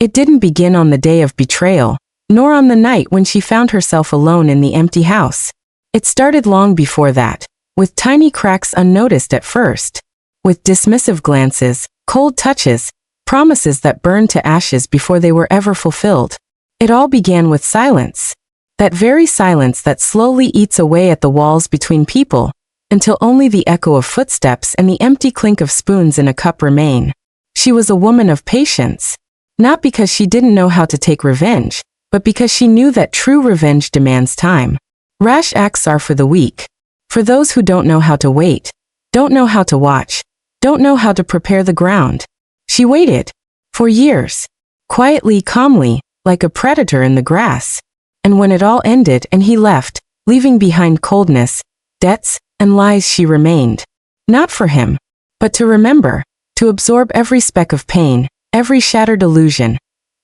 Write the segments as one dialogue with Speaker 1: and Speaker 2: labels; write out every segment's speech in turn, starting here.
Speaker 1: It didn't begin on the day of betrayal, nor on the night when she found herself alone in the empty house. It started long before that, with tiny cracks unnoticed at first, with dismissive glances, cold touches, promises that burned to ashes before they were ever fulfilled. It all began with silence. That very silence that slowly eats away at the walls between people, until only the echo of footsteps and the empty clink of spoons in a cup remain. She was a woman of patience. Not because she didn't know how to take revenge, but because she knew that true revenge demands time. Rash acts are for the weak. For those who don't know how to wait, don't know how to watch, don't know how to prepare the ground. She waited. For years. Quietly, calmly, like a predator in the grass. And when it all ended and he left, leaving behind coldness, debts, and lies, she remained. Not for him, but to remember, to absorb every speck of pain, every shattered illusion,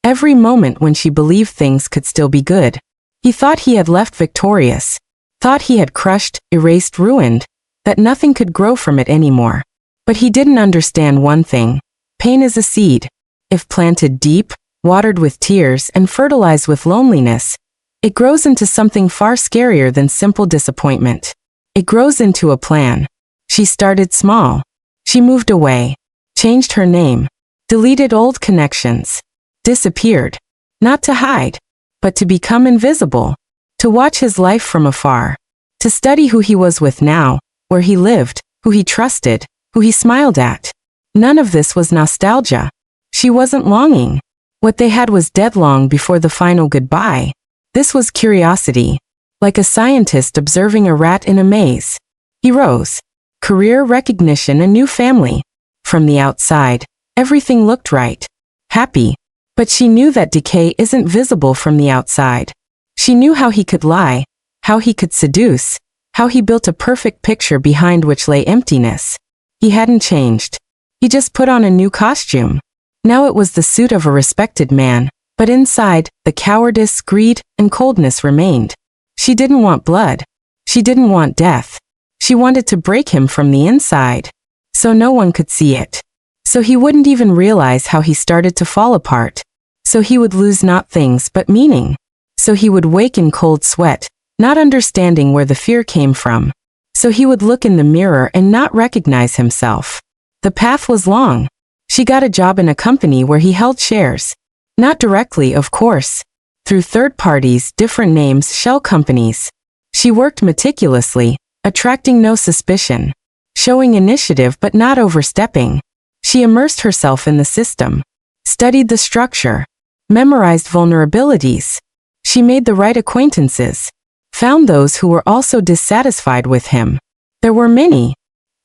Speaker 1: every moment when she believed things could still be good. He thought he had left victorious, thought he had crushed, erased, ruined, that nothing could grow from it anymore. But he didn't understand one thing. Pain is a seed. If planted deep, watered with tears, and fertilized with loneliness, it grows into something far scarier than simple disappointment. It grows into a plan. She started small. She moved away, changed her name, deleted old connections, disappeared. Not to hide, but to become invisible, to watch his life from afar, to study who he was with now, where he lived, who he trusted, who he smiled at. None of this was nostalgia. She wasn't longing. What they had was dead long before the final goodbye. This was curiosity, like a scientist observing a rat in a maze. He rose. Career, recognition, a new family. From the outside, everything looked right. Happy. But she knew that decay isn't visible from the outside. She knew how he could lie, how he could seduce, how he built a perfect picture behind which lay emptiness. He hadn't changed. He just put on a new costume. Now it was the suit of a respected man, but inside, the cowardice, greed, and coldness remained. She didn't want blood. She didn't want death. She wanted to break him from the inside, so no one could see it. So he wouldn't even realize how he started to fall apart. So he would lose not things but meaning. So he would wake in cold sweat, not understanding where the fear came from. So he would look in the mirror and not recognize himself. The path was long. She got a job in a company where he held shares. Not directly, of course. Through third parties, different names, shell companies. She worked meticulously, attracting no suspicion. Showing initiative but not overstepping. She immersed herself in the system. Studied the structure. Memorized vulnerabilities. She made the right acquaintances. Found those who were also dissatisfied with him. There were many.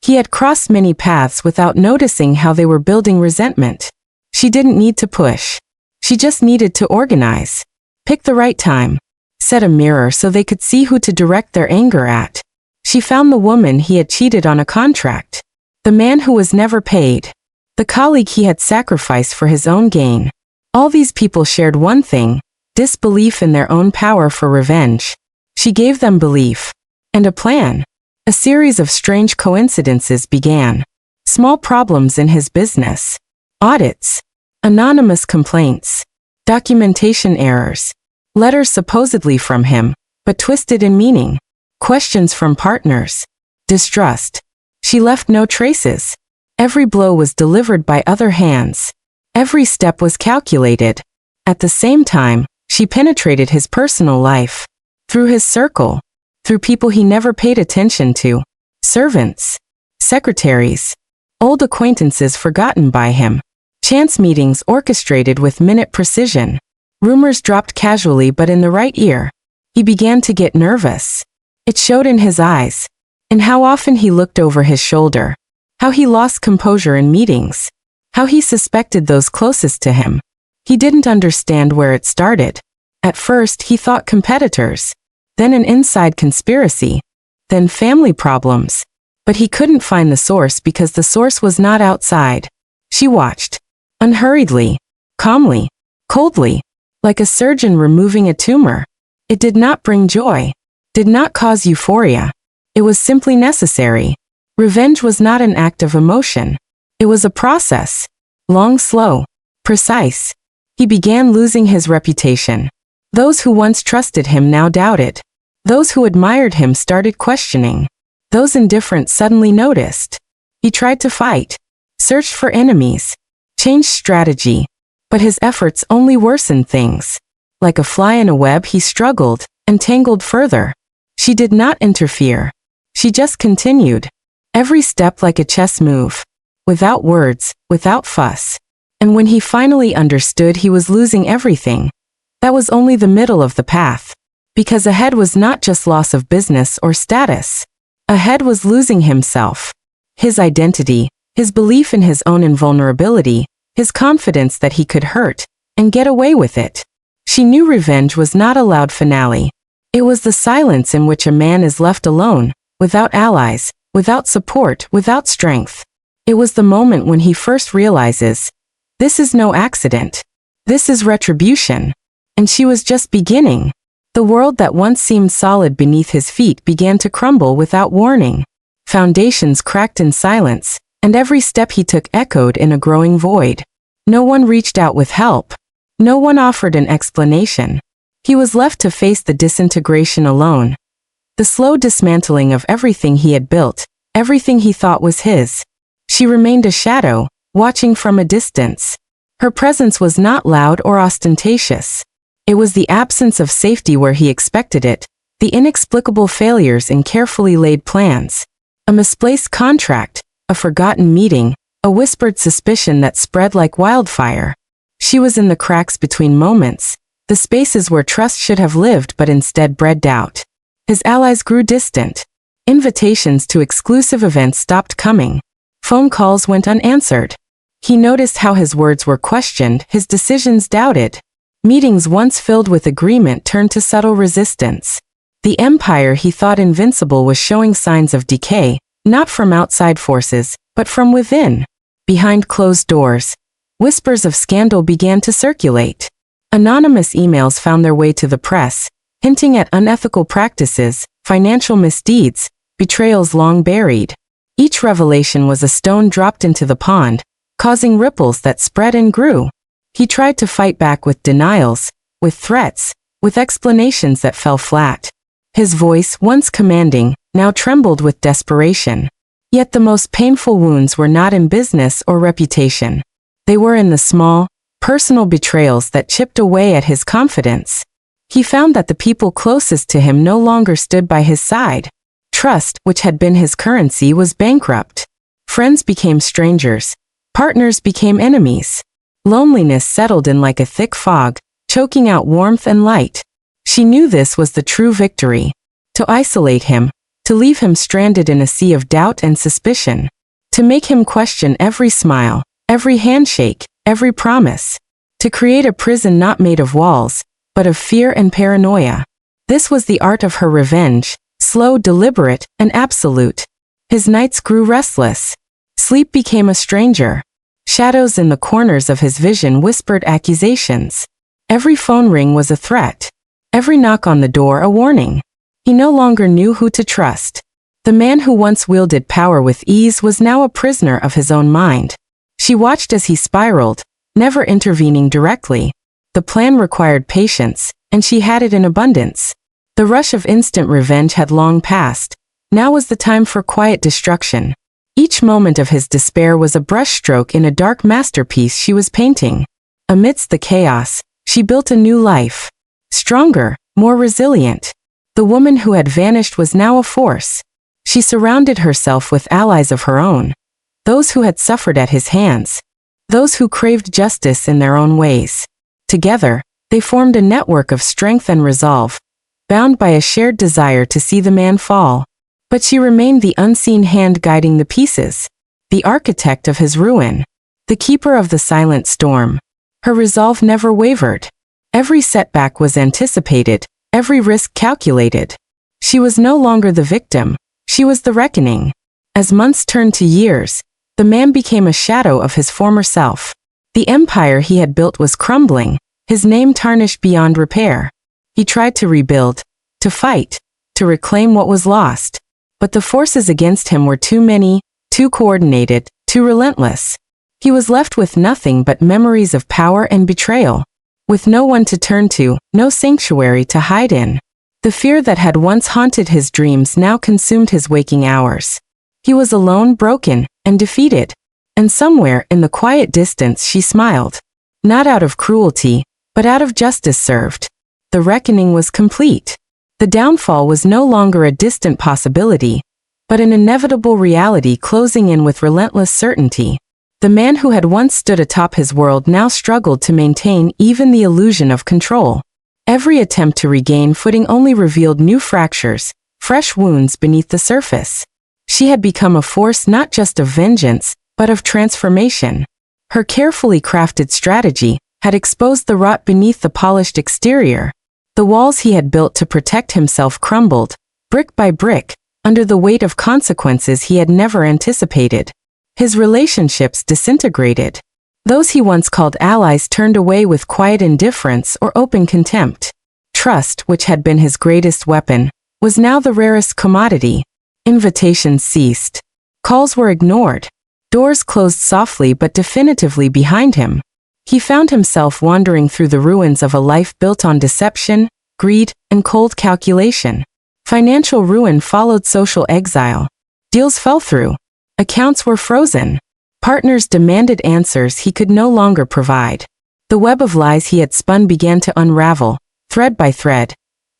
Speaker 1: He had crossed many paths without noticing how they were building resentment. She didn't need to push. She just needed to organize. Pick the right time. Set a mirror so they could see who to direct their anger at. She found the woman he had cheated on a contract. The man who was never paid. The colleague he had sacrificed for his own gain. All these people shared one thing, disbelief in their own power for revenge. She gave them belief. And a plan. A series of strange coincidences began. Small problems in his business. Audits. Anonymous complaints. Documentation errors. Letters supposedly from him, but twisted in meaning. Questions from partners. Distrust. She left no traces. Every blow was delivered by other hands. Every step was calculated. At the same time, she penetrated his personal life. Through his circle. Through people he never paid attention to. Servants. Secretaries. Old acquaintances forgotten by him. Chance meetings orchestrated with minute precision. Rumors dropped casually but in the right ear. He began to get nervous. It showed in his eyes. In how often he looked over his shoulder. How he lost composure in meetings. How he suspected those closest to him. He didn't understand where it started. At first he thought competitors. Then an inside conspiracy. Then family problems. But he couldn't find the source because the source was not outside. She watched. Unhurriedly. Calmly. Coldly. Like a surgeon removing a tumor. It did not bring joy. Did not cause euphoria. It was simply necessary. Revenge was not an act of emotion. It was a process. Long, slow. Precise. He began losing his reputation. Those who once trusted him now doubted. Those who admired him started questioning. Those indifferent suddenly noticed. He tried to fight, searched for enemies, changed strategy, but his efforts only worsened things. Like a fly in a web, he struggled, entangled further. She did not interfere. She just continued. Every step like a chess move. Without words, without fuss. And when he finally understood he was losing everything, that was only the middle of the path. Because ahead was not just loss of business or status. Ahead was losing himself. His identity, his belief in his own invulnerability, his confidence that he could hurt and get away with it. She knew revenge was not a loud finale. It was the silence in which a man is left alone, without allies, without support, without strength. It was the moment when he first realizes, this is no accident. This is retribution. And she was just beginning. The world that once seemed solid beneath his feet began to crumble without warning. Foundations cracked in silence, and every step he took echoed in a growing void. No one reached out with help. No one offered an explanation. He was left to face the disintegration alone. The slow dismantling of everything he had built, everything he thought was his. She remained a shadow, watching from a distance. Her presence was not loud or ostentatious. It was the absence of safety where he expected it, the inexplicable failures in carefully laid plans. A misplaced contract, a forgotten meeting, a whispered suspicion that spread like wildfire. She was in the cracks between moments, the spaces where trust should have lived but instead bred doubt. His allies grew distant. Invitations to exclusive events stopped coming. Phone calls went unanswered. He noticed how his words were questioned, his decisions doubted. Meetings once filled with agreement turned to subtle resistance. The empire he thought invincible was showing signs of decay, not from outside forces, but from within. Behind closed doors, whispers of scandal began to circulate. Anonymous emails found their way to the press, hinting at unethical practices, financial misdeeds, betrayals long buried. Each revelation was a stone dropped into the pond, causing ripples that spread and grew. He tried to fight back with denials, with threats, with explanations that fell flat. His voice, once commanding, now trembled with desperation. Yet the most painful wounds were not in business or reputation. They were in the small, personal betrayals that chipped away at his confidence. He found that the people closest to him no longer stood by his side. Trust, which had been his currency, was bankrupt. Friends became strangers. Partners became enemies. Loneliness settled in like a thick fog, choking out warmth and light. She knew this was the true victory. To isolate him, to leave him stranded in a sea of doubt and suspicion. To make him question every smile, every handshake, every promise. To create a prison not made of walls, but of fear and paranoia. This was the art of her revenge, slow, deliberate, and absolute. His nights grew restless. Sleep became a stranger. Shadows in the corners of his vision whispered accusations. Every phone ring was a threat. Every knock on the door a warning. He no longer knew who to trust. The man who once wielded power with ease was now a prisoner of his own mind. She watched as he spiraled, never intervening directly. The plan required patience, and she had it in abundance. The rush of instant revenge had long passed. Now was the time for quiet destruction. Each moment of his despair was a brushstroke in a dark masterpiece she was painting. Amidst the chaos, she built a new life. Stronger, more resilient. The woman who had vanished was now a force. She surrounded herself with allies of her own. Those who had suffered at his hands. Those who craved justice in their own ways. Together, they formed a network of strength and resolve, bound by a shared desire to see the man fall. But she remained the unseen hand guiding the pieces, the architect of his ruin, the keeper of the silent storm. Her resolve never wavered. Every setback was anticipated, every risk calculated. She was no longer the victim, she was the reckoning. As months turned to years, the man became a shadow of his former self. The empire he had built was crumbling, his name tarnished beyond repair. He tried to rebuild, to fight, to reclaim what was lost. But the forces against him were too many, too coordinated, too relentless. He was left with nothing but memories of power and betrayal. with no one to turn to, no sanctuary to hide in. The fear that had once haunted his dreams now consumed his waking hours. He was alone, broken, and defeated. And somewhere in the quiet distance she smiled. Not out of cruelty, but out of justice served. The reckoning was complete. The downfall was no longer a distant possibility, but an inevitable reality closing in with relentless certainty. The man who had once stood atop his world now struggled to maintain even the illusion of control. Every attempt to regain footing only revealed new fractures, fresh wounds beneath the surface. She had become a force not just of vengeance, but of transformation. Her carefully crafted strategy had exposed the rot beneath the polished exterior. The walls he had built to protect himself crumbled, brick by brick, under the weight of consequences he had never anticipated. His relationships disintegrated. Those he once called allies turned away with quiet indifference or open contempt. Trust, which had been his greatest weapon, was now the rarest commodity. Invitations ceased. Calls were ignored. Doors closed softly but definitively behind him. He found himself wandering through the ruins of a life built on deception, greed, and cold calculation. Financial ruin followed social exile. Deals fell through. Accounts were frozen. Partners demanded answers he could no longer provide. The web of lies he had spun began to unravel, thread by thread,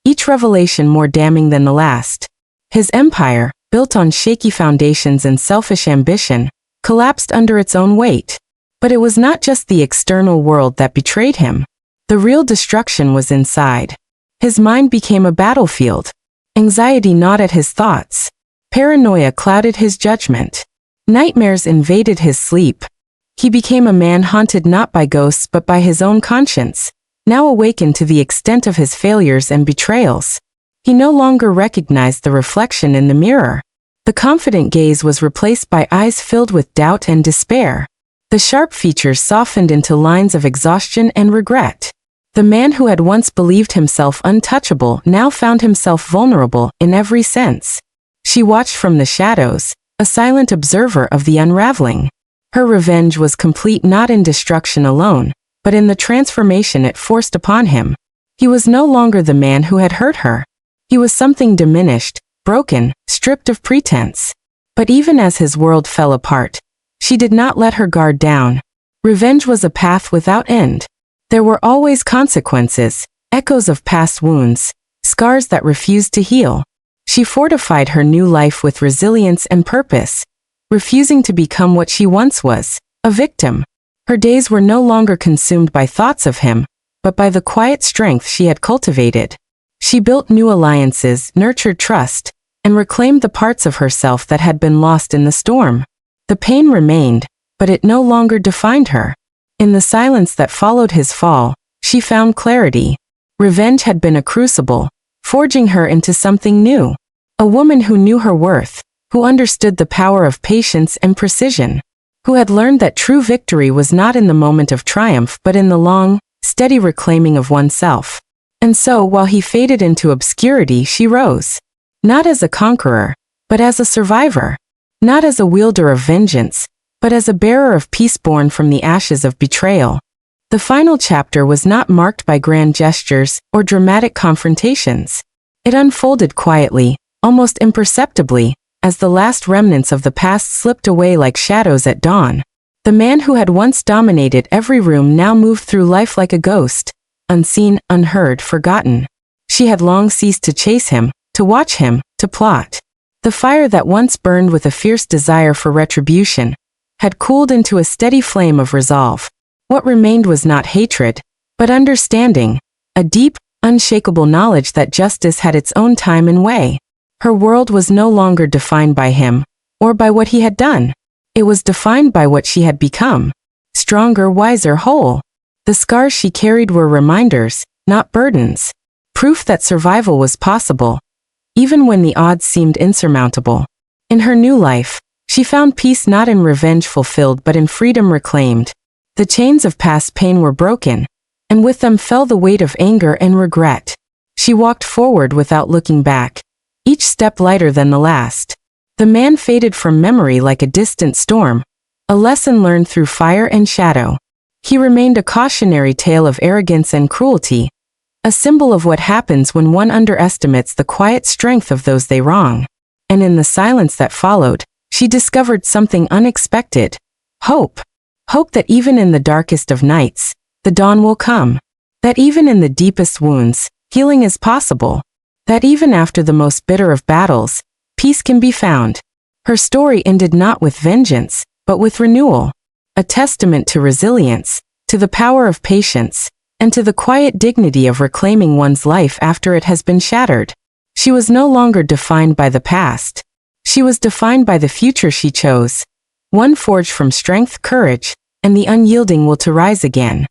Speaker 1: each revelation more damning than the last. His empire, built on shaky foundations and selfish ambition, collapsed under its own weight. But it was not just the external world that betrayed him. The real destruction was inside. His mind became a battlefield. Anxiety gnawed at his thoughts. Paranoia clouded his judgment. Nightmares invaded his sleep. He became a man haunted not by ghosts but by his own conscience, now awakened to the extent of his failures and betrayals. He no longer recognized the reflection in the mirror. The confident gaze was replaced by eyes filled with doubt and despair. The sharp features softened into lines of exhaustion and regret. The man who had once believed himself untouchable now found himself vulnerable in every sense. She watched from the shadows, a silent observer of the unraveling. Her revenge was complete not in destruction alone, but in the transformation it forced upon him. He was no longer the man who had hurt her. He was something diminished, broken, stripped of pretense. But even as his world fell apart, she did not let her guard down. Revenge was a path without end. There were always consequences, echoes of past wounds, scars that refused to heal. She fortified her new life with resilience and purpose, refusing to become what she once was, a victim. Her days were no longer consumed by thoughts of him, but by the quiet strength she had cultivated. She built new alliances, nurtured trust, and reclaimed the parts of herself that had been lost in the storm. The pain remained, but it no longer defined her. In the silence that followed his fall, she found clarity. Revenge had been a crucible, forging her into something new. A woman who knew her worth, who understood the power of patience and precision, who had learned that true victory was not in the moment of triumph but in the long, steady reclaiming of oneself. And so, while he faded into obscurity, she rose. Not as a conqueror, but as a survivor. Not as a wielder of vengeance, but as a bearer of peace born from the ashes of betrayal. The final chapter was not marked by grand gestures or dramatic confrontations. It unfolded quietly, almost imperceptibly, as the last remnants of the past slipped away like shadows at dawn. The man who had once dominated every room now moved through life like a ghost, unseen, unheard, forgotten. She had long ceased to chase him, to watch him, to plot. The fire that once burned with a fierce desire for retribution had cooled into a steady flame of resolve. What remained was not hatred, but understanding, a deep, unshakable knowledge that justice had its own time and way. Her world was no longer defined by him, or by what he had done. It was defined by what she had become. Stronger, wiser, whole. The scars she carried were reminders, not burdens. Proof that survival was possible, even when the odds seemed insurmountable. In her new life, she found peace not in revenge fulfilled but in freedom reclaimed. The chains of past pain were broken, and with them fell the weight of anger and regret. She walked forward without looking back, each step lighter than the last. The man faded from memory like a distant storm, a lesson learned through fire and shadow. He remained a cautionary tale of arrogance and cruelty, a symbol of what happens when one underestimates the quiet strength of those they wrong. And in the silence that followed, she discovered something unexpected. Hope. Hope that even in the darkest of nights, the dawn will come. That even in the deepest wounds, healing is possible. That even after the most bitter of battles, peace can be found. Her story ended not with vengeance, but with renewal. A testament to resilience, to the power of patience, and to the quiet dignity of reclaiming one's life after it has been shattered. She was no longer defined by the past. She was defined by the future she chose, one forged from strength, courage, and the unyielding will to rise again.